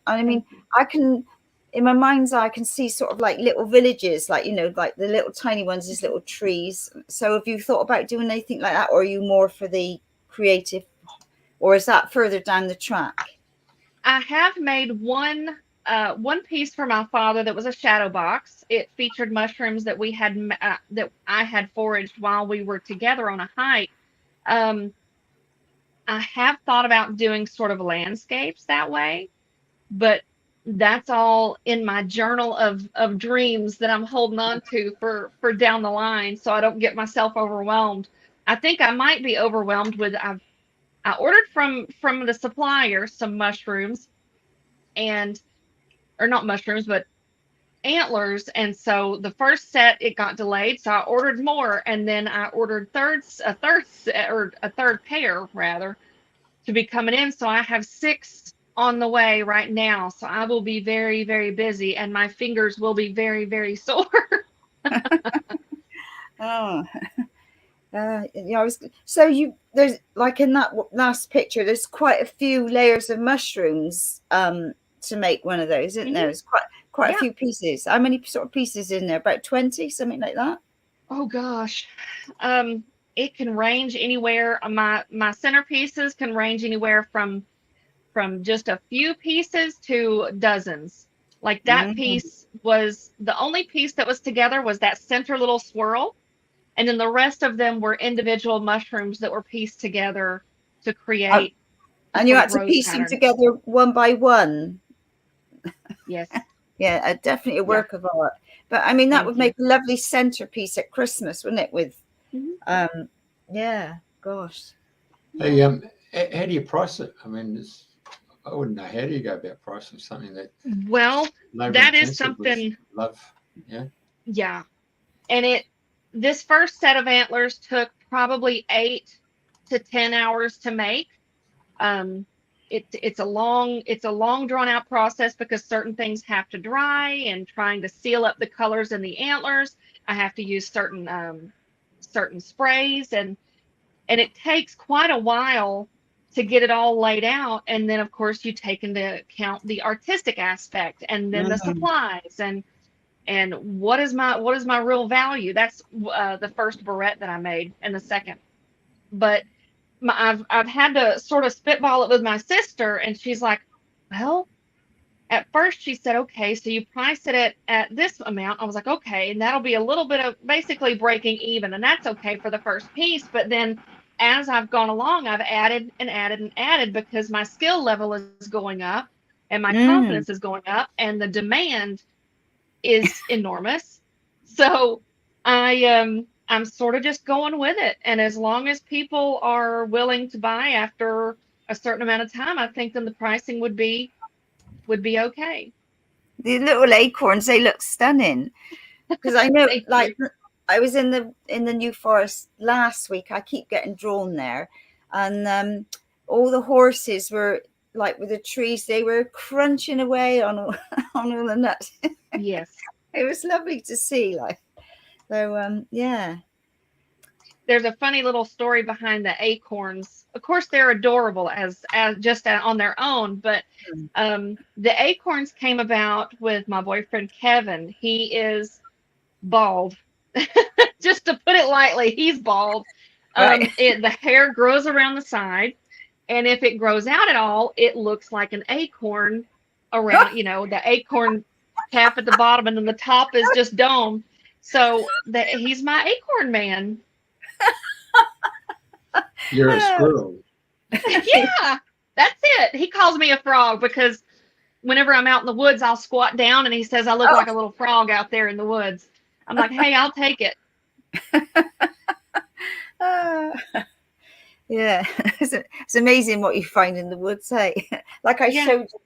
can, in my mind's eye, I can see sort of like little villages, like like the little tiny ones, these little trees. So, have you thought about doing anything like that, or are you more for the creative, or is that further down the track? I have made one piece for my father that was a shadow box. It featured mushrooms that we had that I had foraged while we were together on a hike. I have thought about doing sort of landscapes that way, but that's all in my journal of dreams that I'm holding on to for down the line, so I don't get myself overwhelmed. I think I might be overwhelmed with I ordered from the supplier some mushrooms, or not mushrooms, but antlers. And so the first set, it got delayed. So I ordered more, and then I ordered a third pair rather to be coming in. So I have 6 on the way right now, so I will be very, very busy, and my fingers will be very, very sore. Oh, yeah. There's like in that last picture, there's quite a few layers of mushrooms to make one of those, isn't there? There's quite a few pieces. How many sort of pieces in there? About 20, something like that. Oh gosh, it can range anywhere. My centerpieces can range anywhere from just a few pieces to dozens. Like that piece was the only piece that was together was that center little swirl. And then the rest of them were individual mushrooms that were pieced together to create. And you had to piece them together one by one. Yes. Yeah, definitely a work of art. But I mean, that would make a lovely centerpiece at Christmas, wouldn't it? With, yeah, gosh. Hey, how do you price it? I mean, I wouldn't know. How do you go about pricing something that? Well, that is something. Love, yeah. Yeah, and this first set of antlers took probably 8 to 10 hours to make. It's a long drawn out process because certain things have to dry, and trying to seal up the colors in the antlers, I have to use certain sprays, and it takes quite a while to get it all laid out. And then of course you take into account the artistic aspect, and then the supplies, and what is my real value. That's the first barrette that I made, and the second. But I've had to sort of spitball it with my sister, and she's like, well, at first she said, okay, so you price it at this amount. I was like, okay, and that'll be a little bit of basically breaking even, and that's okay for the first piece. But then as I've gone along, I've added and added and added, because my skill level is going up and my confidence is going up, and the demand is enormous. So I'm sort of just going with it. And as long as people are willing to buy after a certain amount of time, I think then the pricing would be okay. The little acorns, they look stunning. Because I know, like, I was in the New Forest last week. I keep getting drawn there. And all the horses were, like, with the trees, they were crunching away on all the nuts. Yes. It was lovely to see, like. So, yeah. There's a funny little story behind the acorns. Of course, they're adorable as just on their own, but the acorns came about with my boyfriend, Kevin. He is bald. Just to put it lightly, he's bald. Right. The hair grows around the side, and if it grows out at all, it looks like an acorn around, the acorn cap at the bottom, and then the top is just dome. So he's my acorn man. You're a squirrel. Yeah, that's it. He calls me a frog because whenever I'm out in the woods, I'll squat down, and he says I look like a little frog out there in the woods. I'm like, hey, I'll take it. Yeah, it's amazing what you find in the woods, hey? Like I showed you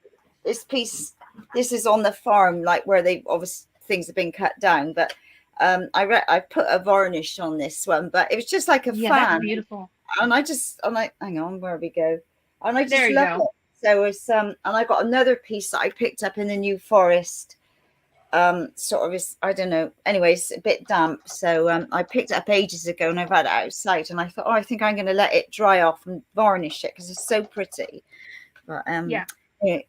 this piece. This is on the farm, like where they obviously things have been cut down, but I put a varnish on this one, but it was just like a fan. That's beautiful. And I'm like, hang on, where we go? And I just love it. So it's and I got another piece that I picked up in the New Forest. Sort of is, I don't know. Anyways, a bit damp. So I picked it up ages ago, and I've had it outside. And I thought, I think I'm going to let it dry off and varnish it because it's so pretty. But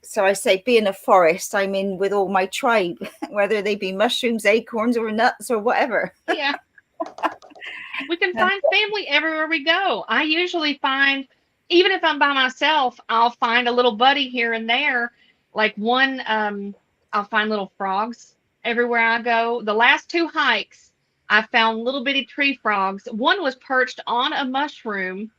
so I say, being a forest, I'm in with all my tribe, whether they be mushrooms, acorns, or nuts, or whatever. Yeah. We can find family everywhere we go. I usually find, even if I'm by myself, I'll find a little buddy here and there. Like one, I'll find little frogs everywhere I go. The last 2 hikes, I found little bitty tree frogs. One was perched on a mushroom,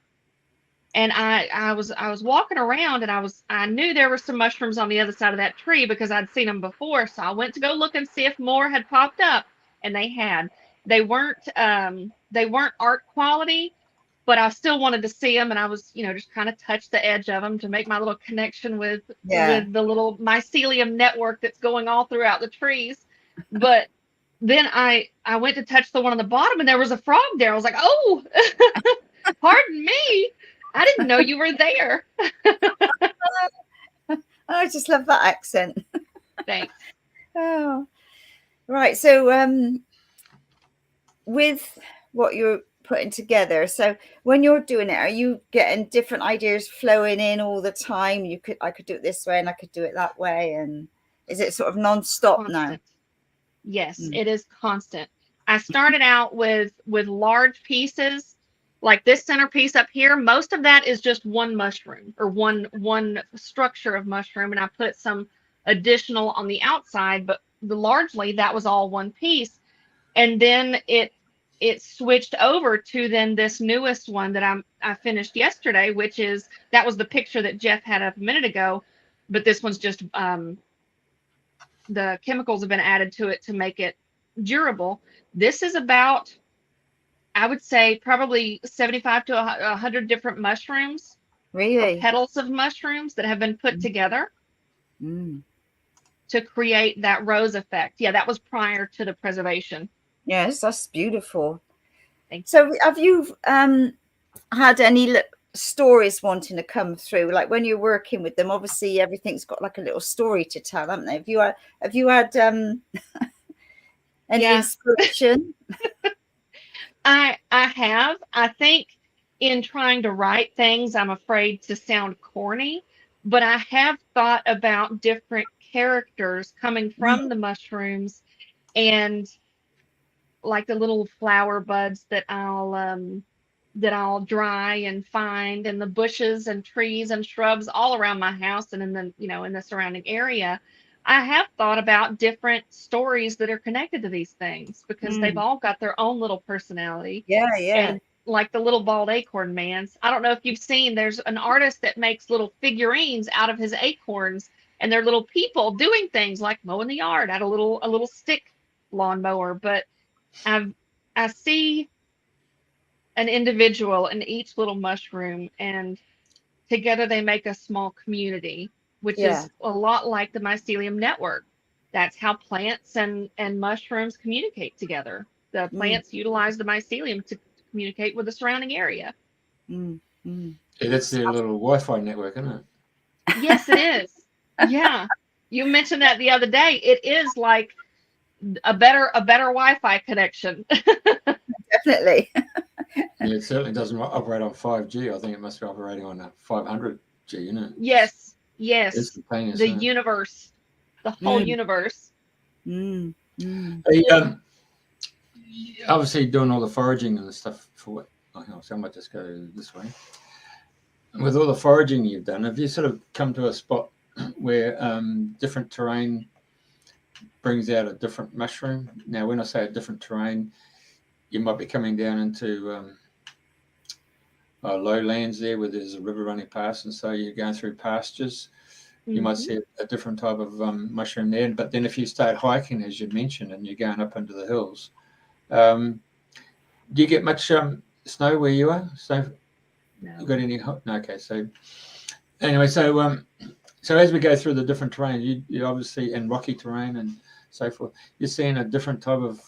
and I was walking around, and I knew there were some mushrooms on the other side of that tree because I'd seen them before. So I went to go look and see if more had popped up, and they had. They weren't art quality, but I still wanted to see them, and I was, just kind of touched the edge of them to make my little connection with the little mycelium network that's going all throughout the trees. But then I went to touch the one on the bottom, and there was a frog there. I was like, oh, pardon me. I didn't know you were there. I just love that accent. Thanks. Oh, right. So, with what you're putting together, so when you're doing it, are you getting different ideas flowing in all the time? I could do it this way and I could do it that way. And is it sort of non-stop now? Constant. Yes, Mm. it is constant. I started out with large pieces, like this centerpiece up here. Most of that is just one mushroom or one structure of mushroom, and I put some additional on the outside, but largely that was all one piece. And then it switched over to then this newest one that I finished yesterday, which is that was the picture that Jeff had up a minute ago, but this one's just the chemicals have been added to it to make it durable. This is about, I would say, probably 75 to 100 different mushrooms, or Really? petals of mushrooms that have been put together Mm. to create that rose effect. Yeah, that was prior to the preservation. Yes, that's beautiful. Thank you. So, have you had any stories wanting to come through? Like when you're working with them, obviously everything's got like a little story to tell, haven't they? Have you had any Yeah. inspiration? I have. I think in trying to write things, I'm afraid to sound corny, but I have thought about different characters coming from the mushrooms, and like the little flower buds that I'll dry and find, and the bushes and trees and shrubs all around my house and in the in the surrounding area. I have thought about different stories that are connected to these things because they've all got their own little personality. Yeah. And like the little bald acorn man's, I don't know if you've seen, there's an artist that makes little figurines out of his acorns, and they're little people doing things like mowing the yard at a little stick lawnmower. But I see an individual in each little mushroom, and together they make a small community, which is a lot like the mycelium network. That's how plants and mushrooms communicate together. The plants utilize the mycelium to communicate with the surrounding area. Mm. Yeah, that's their little Wi-Fi network, isn't it? Yes, it is. Yeah. You mentioned that the other day. It is like a better Wi-Fi connection. Definitely. Yeah, it certainly doesn't operate on 5G. I think it must be operating on a 500G, isn't it? Yes. Instantaneous, The isn't it? universe, the whole universe. Hey, obviously doing all the foraging and the stuff for what? So I might just go this way. With all the foraging you've done, have you sort of come to a spot where different terrain brings out a different mushroom? Now, when I say a different terrain, you might be coming down into lowlands there where there's a river running past, and so you're going through pastures. You might see a different type of mushroom there. But then if you start hiking, as you mentioned, and you're going up into the hills, do you get much snow where you are? So No. you got any? No, okay. So anyway, so as we go through the different terrain, you obviously in rocky terrain and so forth, you're seeing a different type of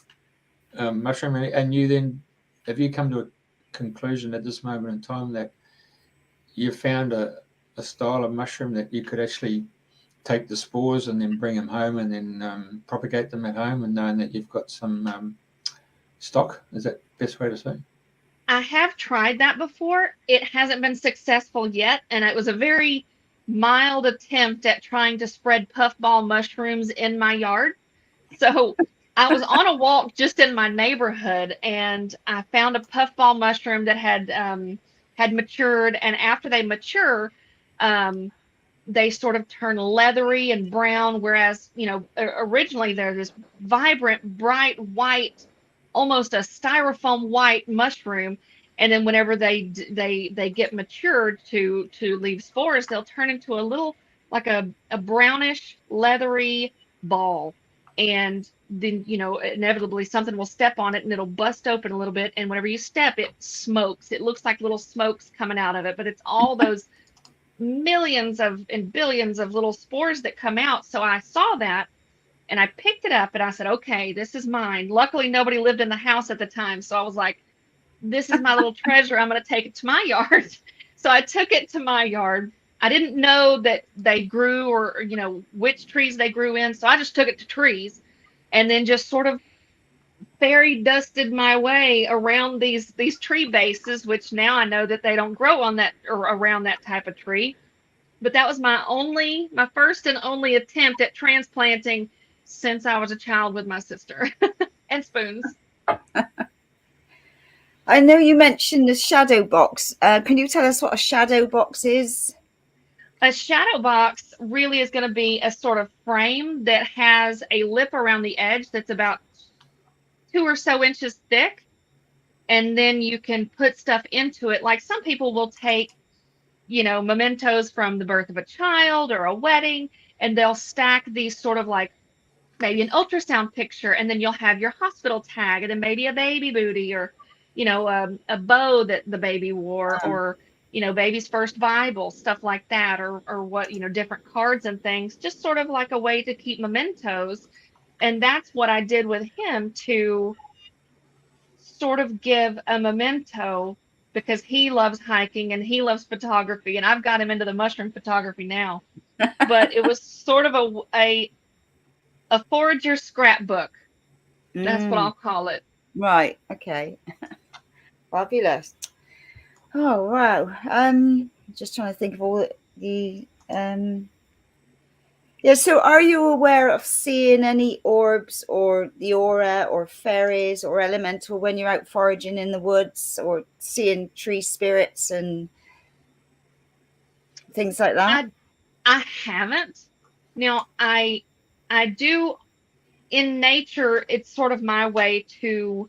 mushroom, and you then have you come to a conclusion at this moment in time that you found a style of mushroom that you could actually take the spores and then bring them home and then propagate them at home, and knowing that you've got some stock? Is that the best way to say? I have tried that before. It hasn't been successful yet, and it was a very mild attempt at trying to spread puffball mushrooms in my yard. So I was on a walk just in my neighborhood, and I found a puffball mushroom that had matured, and after they mature, they sort of turn leathery and brown, whereas originally they're this vibrant, bright white, almost a styrofoam white mushroom, and then whenever they get matured to leave spores, they'll turn into a little like a brownish leathery ball, and then inevitably something will step on it and it'll bust open a little bit, and whenever you step, it smokes. It looks like little smokes coming out of it, but it's all those millions and billions of little spores that come out. So I saw that and I picked it up and I said, okay, this is mine. Luckily, nobody lived in the house at the time. So I was like, this is my little treasure. I'm going to take it to my yard. So I took it to my yard, I didn't know that they grew, or which trees they grew in, so I just took it to trees, and then just sort of fairy dusted my way around these tree bases, which now I know that they don't grow on that or around that type of tree. But that was my first and only attempt at transplanting since I was a child with my sister. And spoons. I know you mentioned the shadow box. Can you tell us what a shadow box is? A shadow box really is going to be a sort of frame that has a lip around the edge that's about 2 or so inches thick. And then you can put stuff into it. Like some people will take, mementos from the birth of a child or a wedding, and they'll stack these sort of like maybe an ultrasound picture, and then you'll have your hospital tag, and then maybe a baby booty, or a bow that the baby wore, or baby's first Bible, stuff like that, or what, different cards and things, just sort of like a way to keep mementos. And that's what I did with him, to sort of give a memento, because he loves hiking and he loves photography, and I've got him into the mushroom photography now. But it was sort of a forager scrapbook. That's what I'll call it. Right. Okay. Fabulous. Oh wow. Just trying to think of all the yeah, so are you aware of seeing any orbs or the aura or fairies or elemental when you're out foraging in the woods, or seeing tree spirits and things like that? I haven't. Now I do in nature. It's sort of my way to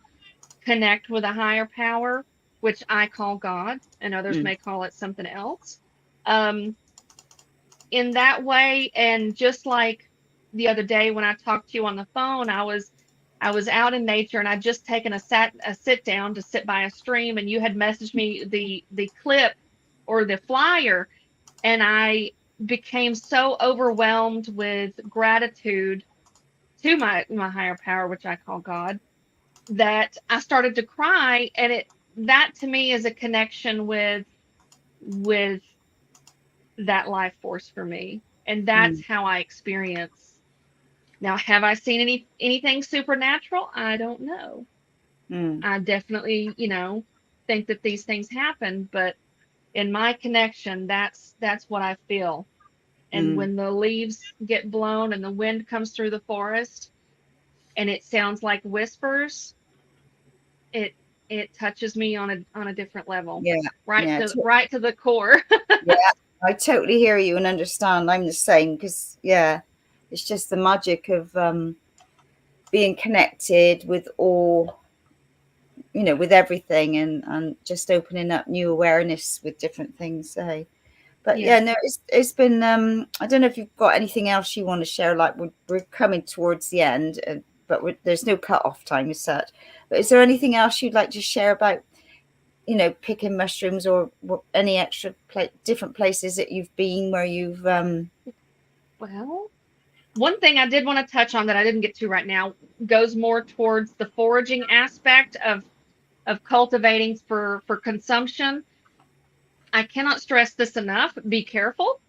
connect with a higher power, which I call God, and others may call it something else. In that way, and just like the other day when I talked to you on the phone, I was out in nature, and I'd just taken a sit down to sit by a stream, and you had messaged me the clip or the flyer, and I became so overwhelmed with gratitude to my higher power, which I call God, that I started to cry. And that to me is a connection with that life force for me, and that's how I experience. Now, have I seen anything supernatural? I don't know. I definitely, think that these things happen, but in my connection, that's what I feel. And when the leaves get blown and the wind comes through the forest and it sounds like whispers, it touches me on a different level. Yeah. Right to the core. Yeah, I totally hear you and understand. I'm the same, because it's just the magic of being connected with all, with everything, and just opening up new awareness with different things. So, but yeah, no, it's been. I don't know if you've got anything else you want to share. Like we're coming towards the end, but there's no cut-off time as such. But is there anything else you'd like to share about, picking mushrooms, or any extra different places that you've been where you've Well, one thing I did want to touch on that I didn't get to right now goes more towards the foraging aspect of cultivating for consumption. I cannot stress this enough. Be careful.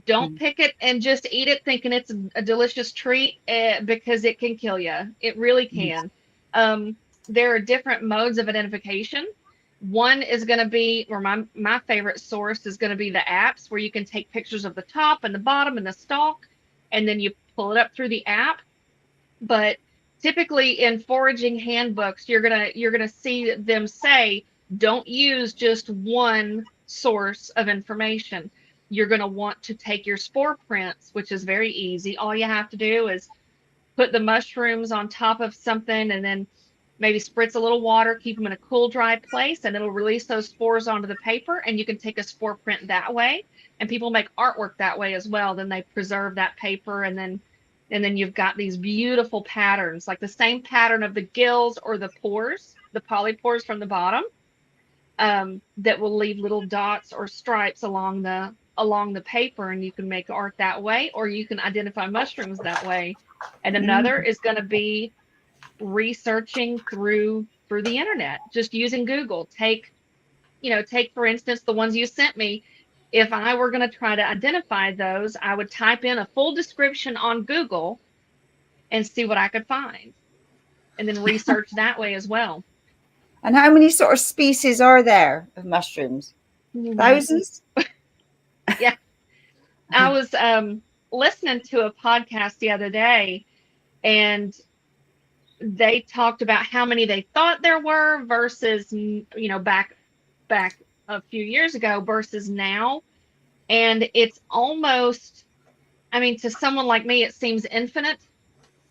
Don't pick it and just eat it thinking it's a delicious treat, because it can kill you. It really can. There are different modes of identification. One is going to be, or my favorite source is going to be the apps, where you can take pictures of the top and the bottom and the stalk, and then you pull it up through the app. But typically in foraging handbooks, you're gonna see them say, don't use just one source of information. You're going to want to take your spore prints, which is very easy. All you have to do is put the mushrooms on top of something, and then maybe spritz a little water, keep them in a cool, dry place, and it'll release those spores onto the paper, and you can take a spore print that way. And people make artwork that way as well. Then they preserve that paper, and then you've got these beautiful patterns, like the same pattern of the gills or the pores, the polypores from the bottom, that will leave little dots or stripes along the paper, and you can make art that way, or you can identify mushrooms that way. And another is going to be researching through the internet, just using Google. Take for instance the ones you sent me. if I were going to try to identify those, I would type in a full description on Google and see what I could find, and then research that way as well. And how many sort of species are there of mushrooms? Thousands? Yeah. I was listening to a podcast the other day, and they talked about how many they thought there were versus, back a few years ago versus now. And it's almost, to someone like me, it seems infinite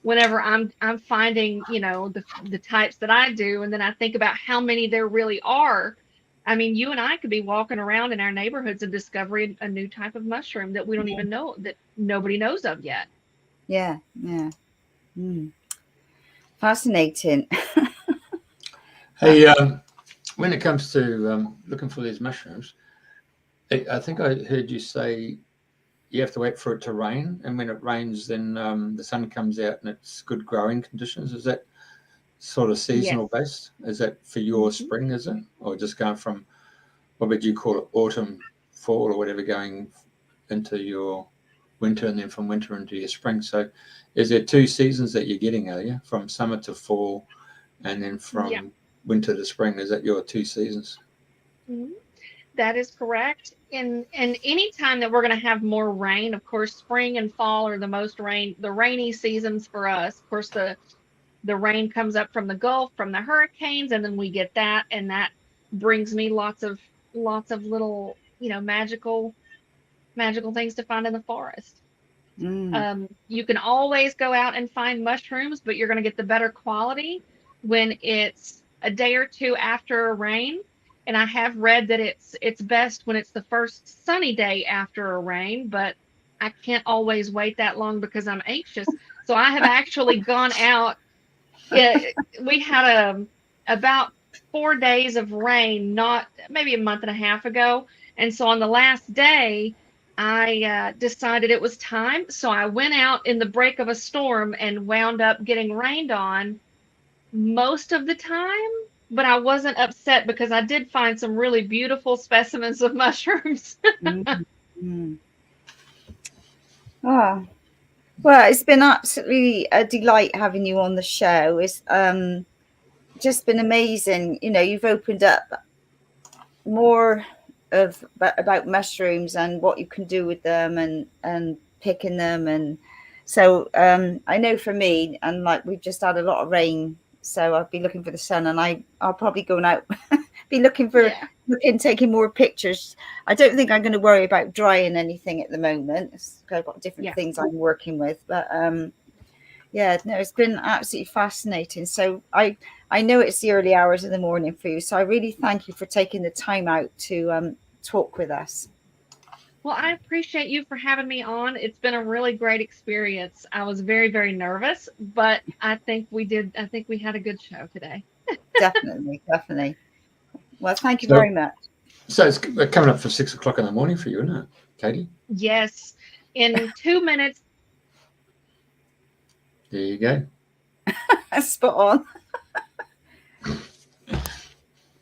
whenever I'm finding, the types that I do. And then I think about how many there really are. You and I could be walking around in our neighborhoods and discovering a new type of mushroom that we don't even know, that nobody knows of yet. Yeah. Fascinating. Hey, when it comes to looking for these mushrooms, I think I heard you say you have to wait for it to rain, and when it rains, then the sun comes out and it's good growing conditions. Is that sort of seasonal based? Is that for your spring, is it? Or just going from, what would you call it, autumn, fall, or whatever, going into your winter, and then from winter into your spring? So is there 2 seasons that you're getting, are you? From summer to fall, and then from winter to spring? Is that your 2 seasons? Mm-hmm. That is correct. And any time that we're going to have more rain, of course, spring and fall are the rainy seasons for us. Of course, the rain comes up from the Gulf, from the hurricanes, and then we get that, and that brings me lots of little, magical things to find in the forest. You can always go out and find mushrooms, but you're going to get the better quality when it's a day or two after a rain. And I have read that it's best when it's the first sunny day after a rain, but I can't always wait that long because I'm anxious. So I have actually gone out. We had about 4 days of rain, not maybe a month and a half ago. And so on the last day, I decided it was time. So I went out in the break of a storm and wound up getting rained on most of the time. But I wasn't upset because I did find some really beautiful specimens of mushrooms. Oh, well, it's been absolutely a delight having you on the show. It's just been amazing. You've opened up more about mushrooms and what you can do with them and picking them. And so I know for me, and like we've just had a lot of rain, so I'll be looking for the sun, and I'll probably go out, be looking, taking more pictures. I don't think I'm going to worry about drying anything at the moment. I've got different things I'm working with, but it's been absolutely fascinating. So I know it's the early hours of the morning for you, so I really thank you for taking the time out to talk with us. Well, I appreciate you for having me on. It's been a really great experience. I was very, very nervous, but I think we had a good show today. Definitely. Well, thank you very much. So it's coming up for 6 o'clock in the morning for you, isn't it, Katie? Yes. In 2 minutes. There you go. Spot on.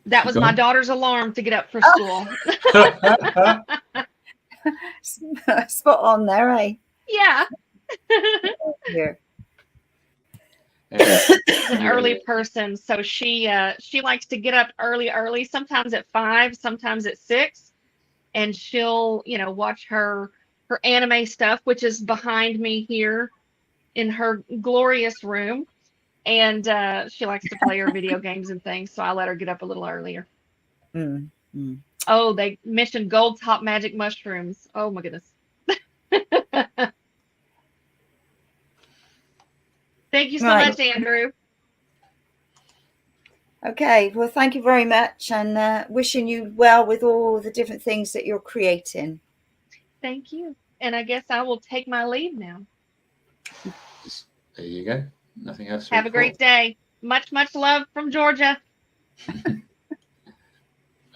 That was my daughter's alarm to get up for school. Spot on there, eh? Yeah. Here. An early person, so she likes to get up early, sometimes at 5, sometimes at 6, and she'll watch her anime stuff, which is behind me here in her glorious room, and she likes to play her video games and things, so I let her get up a little earlier. Oh, they mentioned gold top magic mushrooms. Oh my goodness. Thank you so much, Andrew. Okay, well, thank you very much, and wishing you well with all the different things that you're creating. Thank you. And I guess I will take my leave now. There you go. Nothing else. Have a great day. Much, much love from Georgia.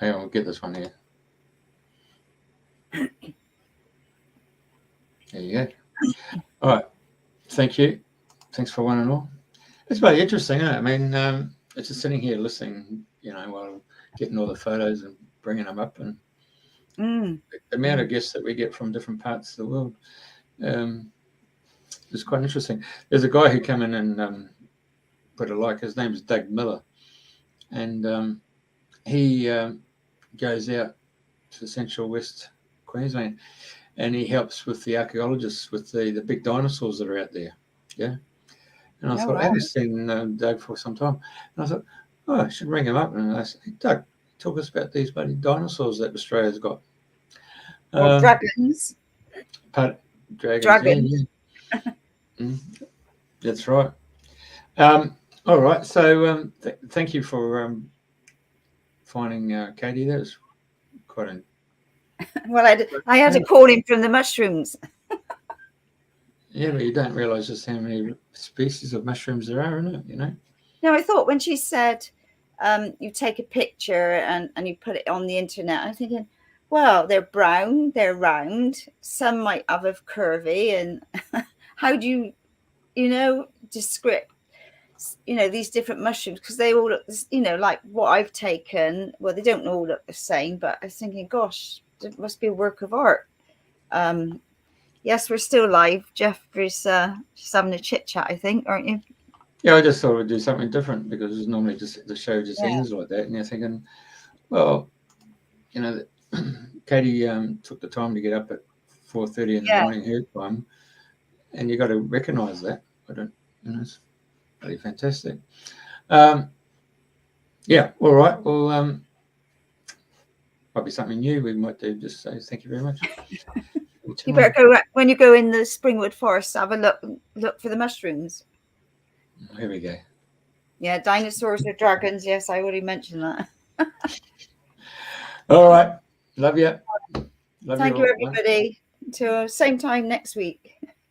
Hey, I'll get this one here. There you go. All right. Thank you. Thanks for one and all. It's very interesting, isn't it? I mean, it's just sitting here listening, while getting all the photos and bringing them up, and Mm. The amount of guests that we get from different parts of the world is quite interesting. There's a guy who came in and put a like. His name's Doug Miller, and he goes out to Central West Queensland, and he helps with the archaeologists with the big dinosaurs that are out there. Yeah. And I thought, I haven't seen Doug for some time. And I thought, oh, I should ring him up. And I said, hey, Doug, talk us about these bloody dinosaurs that Australia's got. Dragons. Dragons. Yeah. That's right. All right. So thank you for finding Katie. That was quite a... Well, I had to call him from the mushrooms. Yeah, but you don't realise just how many species of mushrooms there are, isn't it? You know. No, I thought when she said you take a picture and you put it on the internet, I'm thinking, well, they're brown, they're round. Some might have a curvy, and how do you describe, these different mushrooms, because they all look, like what I've taken. Well, they don't all look the same, but I was thinking, gosh, it must be a work of art. Yes, we're still live. Jeffrey's just having a chit chat, I think, aren't you? Yeah, I just thought we'd do something different because it's normally just the show just ends like that, and you're thinking, well, Katie took the time to get up at 4:30 in the morning her time, and you got to recognise that. It's really fantastic. Yeah, all right. Well, might be something new we might do. Just say thank you very much. You better go when you go in the Springwood Forest. Have a look for the mushrooms. Here we go. Yeah, dinosaurs or dragons. Yes, I already mentioned that. All right. Love you. Thank you, everybody. Until same time next week.